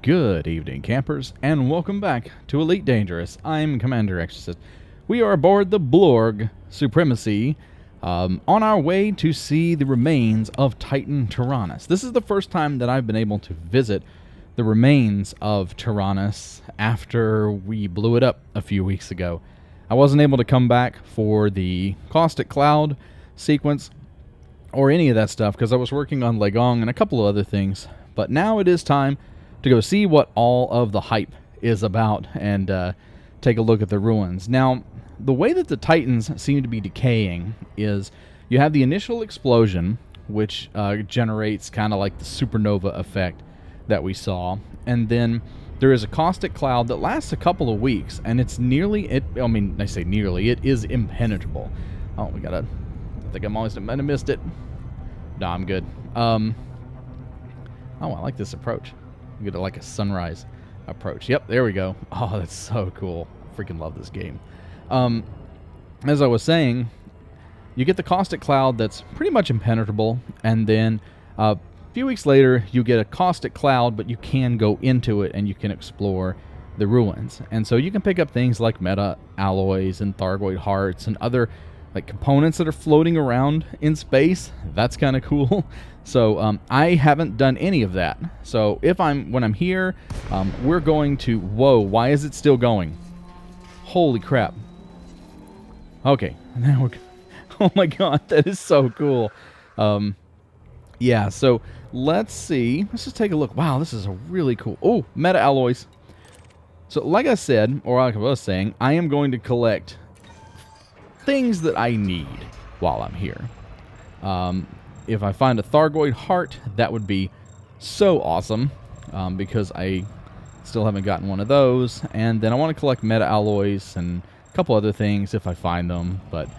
Good evening, campers, and welcome back to Elite Dangerous. I'm Commander Exorcist. We are aboard the Blorg Supremacy, on our way to see the remains of Titan Taranis. This is the first time that I've been able to visit the remains of Taranis after we blew it up a few weeks ago. I wasn't able to come back for the Caustic Cloud sequence or any of that stuff because I was working on Legong and a couple of other things. But now it is time to go see what all of the hype is about and take a look at the ruins. Now, the way that the Titans seem to be decaying is you have the initial explosion, which generates kind of like the supernova effect that we saw, and then there is a caustic cloud that lasts a couple of weeks, and it's nearly, I say nearly, it is impenetrable. Oh, I think I might have missed it. No, I'm good. Oh, I like this approach. You get like a sunrise approach. Yep, there we go. Oh, that's so cool. Freaking love this game. As I was saying, you get the caustic cloud that's pretty much impenetrable, and then a few weeks later you get a caustic cloud, but you can go into it and you can explore the ruins. And so you can pick up things like meta alloys and Thargoid hearts and other like components that are floating around in space. That's kind of cool. So I haven't done any of that. So when I'm here, we're going to, whoa, why is it still going? Holy crap. Okay, now we're, oh my god, that is so cool. Yeah, so let's see. Let's just take a look. Wow, this is a really cool, oh, meta alloys. So like I said, or like I was saying, I am going to collect things that I need while I'm here. If I find a Thargoid heart, that would be so awesome, because I still haven't gotten one of those. And then I want to collect meta alloys and a couple other things if I find them. But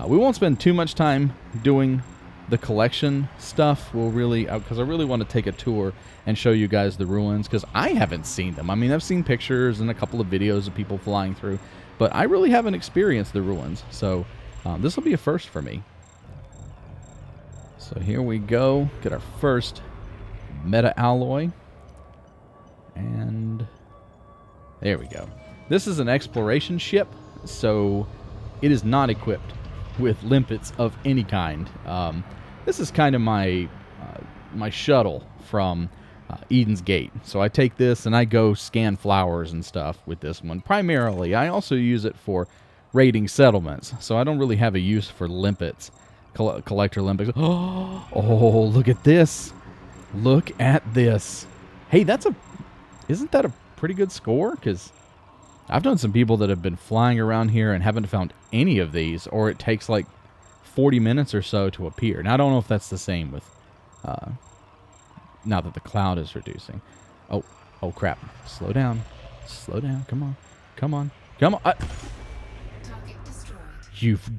we won't spend too much time doing the collection stuff. We'll really, because I really want to take a tour and show you guys the ruins, because I haven't seen them. I mean, I've seen pictures and a couple of videos of people flying through, but I really haven't experienced the ruins. So this will be a first for me. So here we go. Get our first meta alloy. And there we go. This is an exploration ship, so it is not equipped with limpets of any kind. This is kind of my my shuttle from Eden's Gate. So I take this and I go scan flowers and stuff with this one. Primarily, I also use it for raiding settlements, so I don't really have a use for limpets, collector limpets. Oh, look at this. Look at this. Hey, isn't that a pretty good score? Because I've known some people that have been flying around here and haven't found any of these, or it takes like 40 minutes or so to appear. Now, I don't know if that's the same with, now that the cloud is reducing. Oh crap. Slow down. Slow down. Come on. Come on. Come on. Target destroyed. You've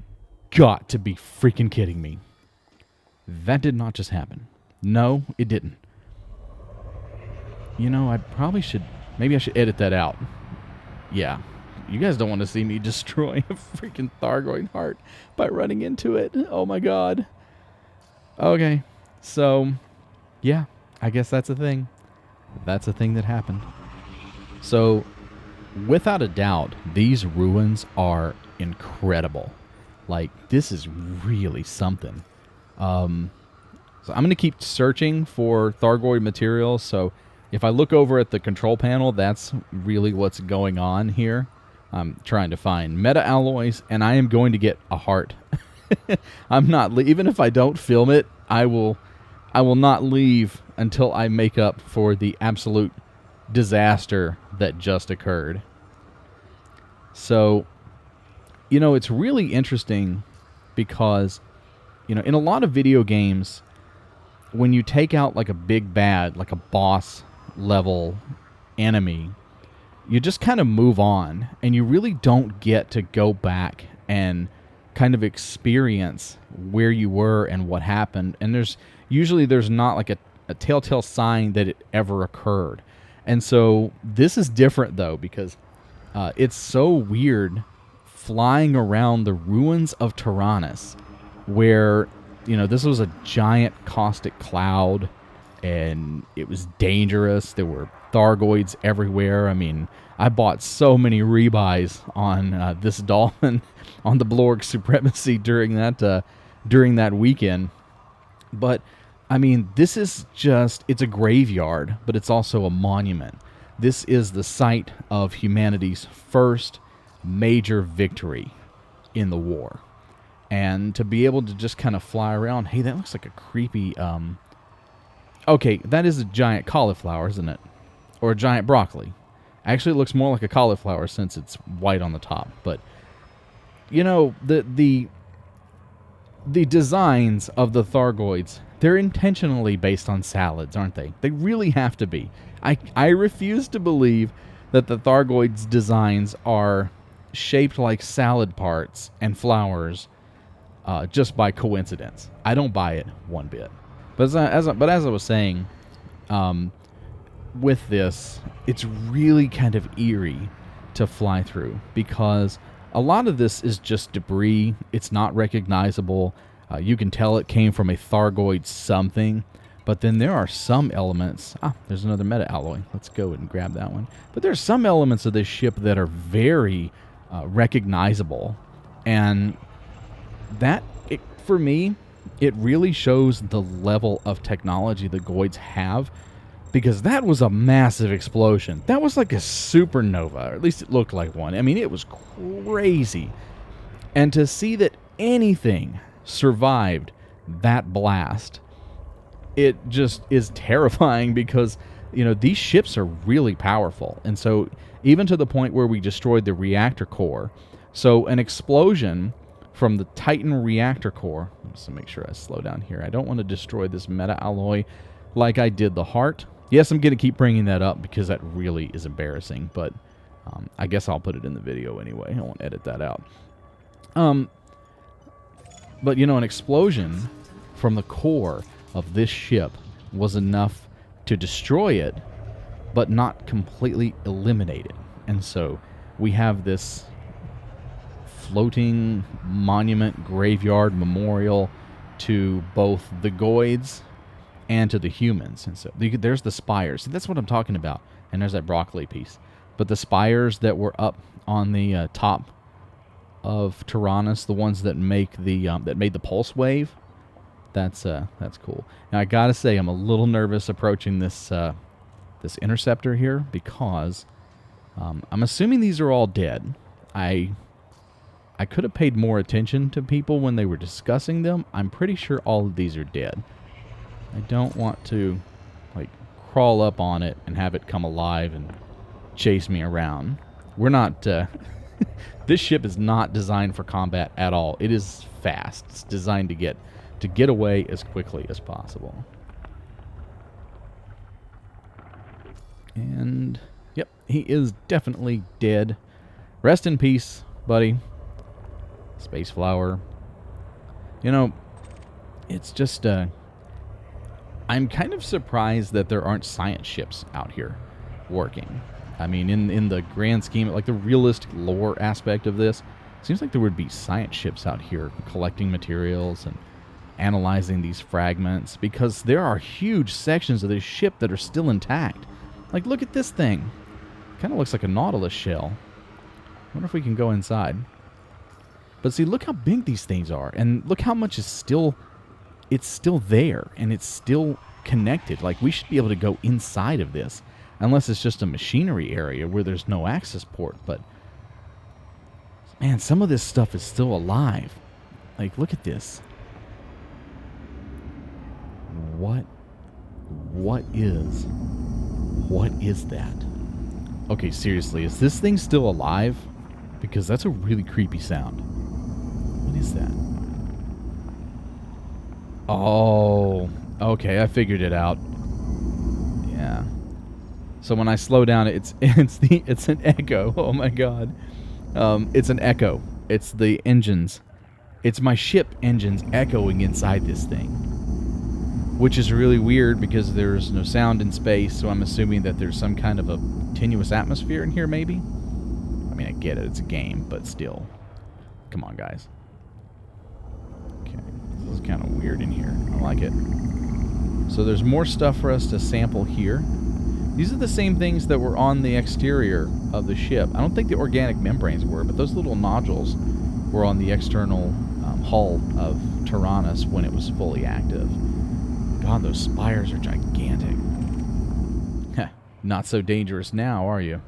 got to be freaking kidding me. That did not just happen. No, it didn't. You know, maybe I should edit that out. Yeah, you guys don't want to see me destroy a freaking Thargoid heart by running into it. Oh my god. Okay, so, yeah, I guess that's a thing. That's a thing that happened. So, without a doubt, these ruins are incredible. Like, this is really something. So I'm going to keep searching for Thargoid materials, so if I look over at the control panel, that's really what's going on here. I'm trying to find meta alloys, and I am going to get a heart. I'm not, even if I don't film it, I will not leave until I make up for the absolute disaster that just occurred. So, you know, it's really interesting because, you know, in a lot of video games, when you take out like a big bad, like a boss level enemy, you just kind of move on, and you really don't get to go back and kind of experience where you were and what happened. And there's not like a telltale sign that it ever occurred. And so this is different though, because it's so weird flying around the ruins of Taranis, where, you know, this was a giant caustic cloud, and it was dangerous. There were Thargoids everywhere. I mean, I bought so many rebuys on this dolphin on the Blorg Supremacy during that weekend. But, I mean, this is just, it's a graveyard, but it's also a monument. This is the site of humanity's first major victory in the war. And to be able to just kind of fly around, hey, that looks like a creepy, okay, that is a giant cauliflower, isn't it? Or a giant broccoli. Actually, it looks more like a cauliflower since it's white on the top. But, you know, the designs of the Thargoids, they're intentionally based on salads, aren't they? They really have to be. I refuse to believe that the Thargoids' designs are shaped like salad parts and flowers just by coincidence. I don't buy it one bit. But as I was saying, with this, it's really kind of eerie to fly through because a lot of this is just debris. It's not recognizable. You can tell it came from a Thargoid something, but then there are some elements. There's another meta alloy. Let's go and grab that one. But there's some elements of this ship that are very recognizable, and that, for me, it really shows the level of technology the Goids have, because that was a massive explosion. That was like a supernova, or at least it looked like one. I mean, it was crazy. And to see that anything survived that blast, it just is terrifying because, you know, these ships are really powerful. And so even to the point where we destroyed the reactor core. So an explosion from the Titan reactor core. Just to make sure I slow down here. I don't want to destroy this meta alloy like I did the heart. Yes, I'm going to keep bringing that up because that really is embarrassing, but I guess I'll put it in the video anyway. I won't edit that out. But, you know, an explosion from the core of this ship was enough to destroy it, but not completely eliminate it. And so we have this floating monument, graveyard, memorial to both the Goids and to the humans. And so there's the spires. See, that's what I'm talking about. And there's that broccoli piece. But the spires that were up on the top of Taranis, the ones that make the that made the pulse wave, that's cool. Now I gotta say, I'm a little nervous approaching this this interceptor here because I'm assuming these are all dead. I could have paid more attention to people when they were discussing them. I'm pretty sure all of these are dead. I don't want to, like, crawl up on it and have it come alive and chase me around. We're not... this ship is not designed for combat at all. It is fast. It's designed to get away as quickly as possible. And, yep, he is definitely dead. Rest in peace, buddy. Space flower. You know, it's just... I'm kind of surprised that there aren't science ships out here working. I mean, in the grand scheme, like the realistic lore aspect of this, it seems like there would be science ships out here collecting materials and analyzing these fragments, because there are huge sections of this ship that are still intact. Like, look at this thing. Kind of looks like a Nautilus shell. I wonder if we can go inside. But see, look how big these things are, and look how much is still... It's still there, and it's still connected. Like, we should be able to go inside of this, unless it's just a machinery area where there's no access port. But, man, some of this stuff is still alive. Like, look at this. What is that? Okay, seriously, is this thing still alive? Because that's a really creepy sound. What is that? Oh, okay, I figured it out. Yeah. So when I slow down, it's an echo. Oh my god. It's an echo. It's the engines. It's my ship engines echoing inside this thing. Which is really weird because there's no sound in space, so I'm assuming that there's some kind of a tenuous atmosphere in here, maybe? I mean, I get it, it's a game, but still. Come on, guys. Okay, this is kind of weird in here. I like it. So there's more stuff for us to sample here. These are the same things that were on the exterior of the ship. I don't think the organic membranes were, but those little nodules were on the external hull of Taranis when it was fully active. God, those spires are gigantic. Heh, not so dangerous now, are you?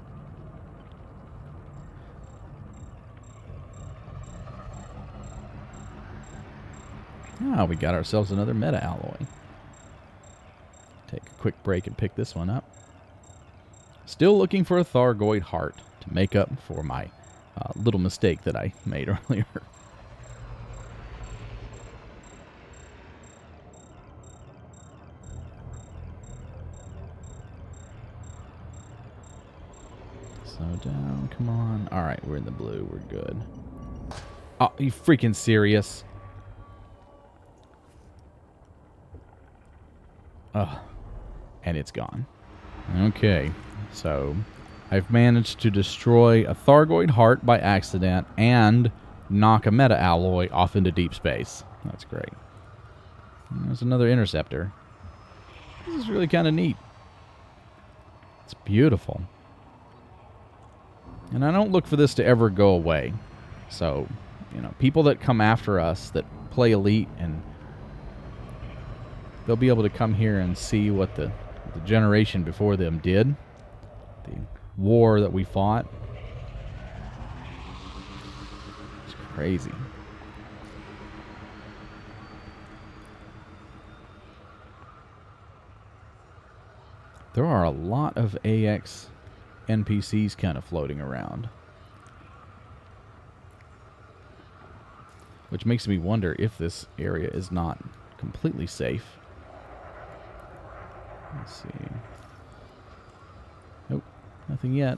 Ah, we got ourselves another meta alloy. Take a quick break and pick this one up. Still looking for a Thargoid heart to make up for my little mistake that I made earlier. Slow down, come on. Alright, we're in the blue, we're good. Oh, you freaking serious? Ugh. And it's gone. Okay, so I've managed to destroy a Thargoid heart by accident and knock a meta alloy off into deep space. That's great. And there's another interceptor. This is really kind of neat. It's beautiful. And I don't look for this to ever go away. So, you know, people that come after us that play Elite, and they'll be able to come here and see what the generation before them did. The war that we fought. It's crazy. There are a lot of AX NPCs kind of floating around. Which makes me wonder if this area is not completely safe. Let's see. Nope, nothing yet.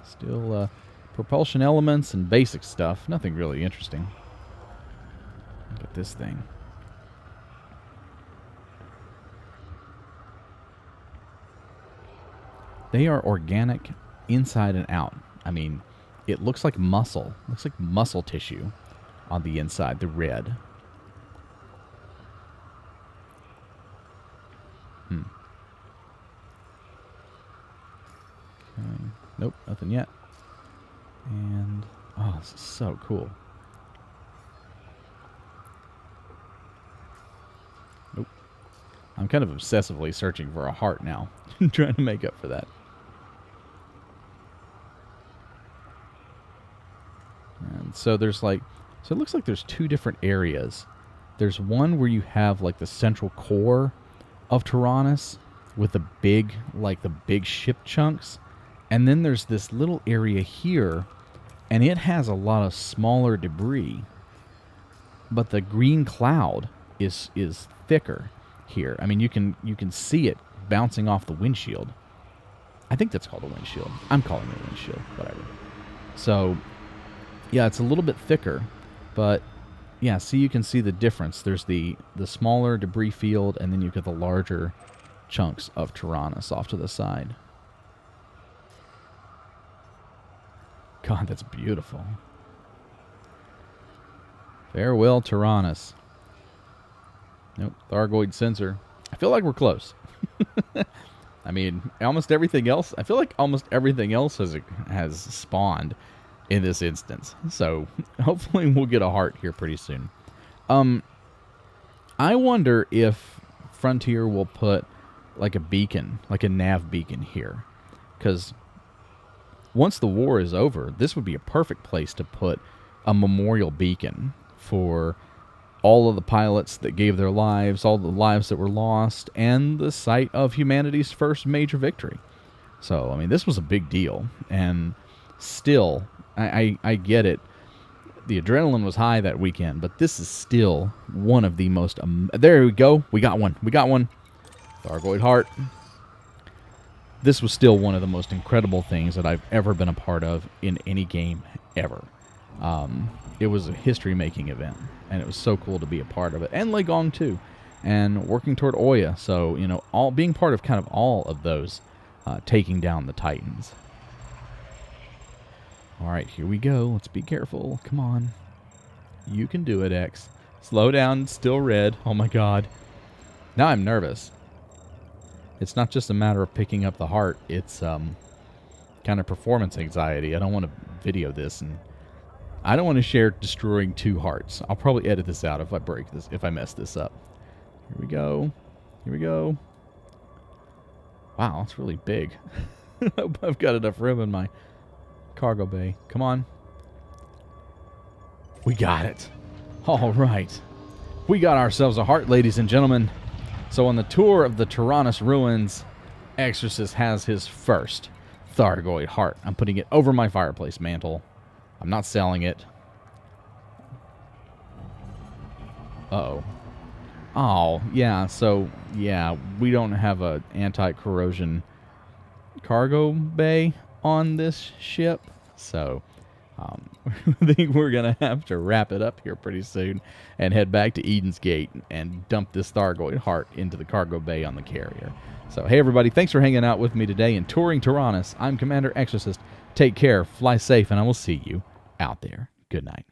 Still propulsion elements and basic stuff. Nothing really interesting. Look at this thing. They are organic inside and out. I mean, it looks like muscle. Looks like muscle tissue on the inside, the red. Okay. Nope, nothing yet. And, oh, this is so cool. Nope. I'm kind of obsessively searching for a heart now. Trying to make up for that. And so there's like, so it looks like there's two different areas. There's one where you have like the central core of Taranis with the big, like the big ship chunks. And then there's this little area here, and it has a lot of smaller debris. But the green cloud is thicker here. I mean, you can see it bouncing off the windshield. I think that's called a windshield. I'm calling it a windshield, whatever. So, yeah, it's a little bit thicker, but yeah, see, you can see the difference. There's the smaller debris field, and then you've got the larger chunks of Taranis off to the side. God, that's beautiful. Farewell, Taranis. Nope, Thargoid sensor. I feel like we're close. I mean, almost everything else. I feel like almost everything else has spawned in this instance. So hopefully we'll get a heart here pretty soon. I wonder if Frontier will put like a beacon, like a nav beacon here, because once the war is over, this would be a perfect place to put a memorial beacon for all of the pilots that gave their lives, all the lives that were lost, and the site of humanity's first major victory. So, I mean, this was a big deal, and still, I get it. The adrenaline was high that weekend, but this is still one of the most... there we go. We got one. We got one. Thargoid heart. This was still one of the most incredible things that I've ever been a part of in any game ever. It was a history-making event, and it was so cool to be a part of it. And Legong, too. And working toward Oya. So, you know, all being part of kind of all of those taking down the Titans. All right, here we go. Let's be careful. Come on. You can do it, X. Slow down. Still red. Oh, my God. Now I'm nervous. It's not just a matter of picking up the heart. It's kind of performance anxiety. I don't want to video this, and I don't want to share destroying 2 hearts. I'll probably edit this out if I break this, if I mess this up. Here we go. Here we go. Wow, that's really big. I hope I've got enough room in my cargo bay. Come on. We got it. All right. We got ourselves a heart, ladies and gentlemen. So on the tour of the Taranis ruins, Exorcist has his first Thargoid heart. I'm putting it over my fireplace mantle. I'm not selling it. Uh-oh. Oh, yeah, so, yeah, we don't have a anti-corrosion cargo bay on this ship, so I think we're going to have to wrap it up here pretty soon and head back to Eden's Gate and dump this Thargoid heart into the cargo bay on the carrier. So, hey, everybody, thanks for hanging out with me today and touring Taranis. I'm Commander Exorcist. Take care, fly safe, and I will see you out there. Good night.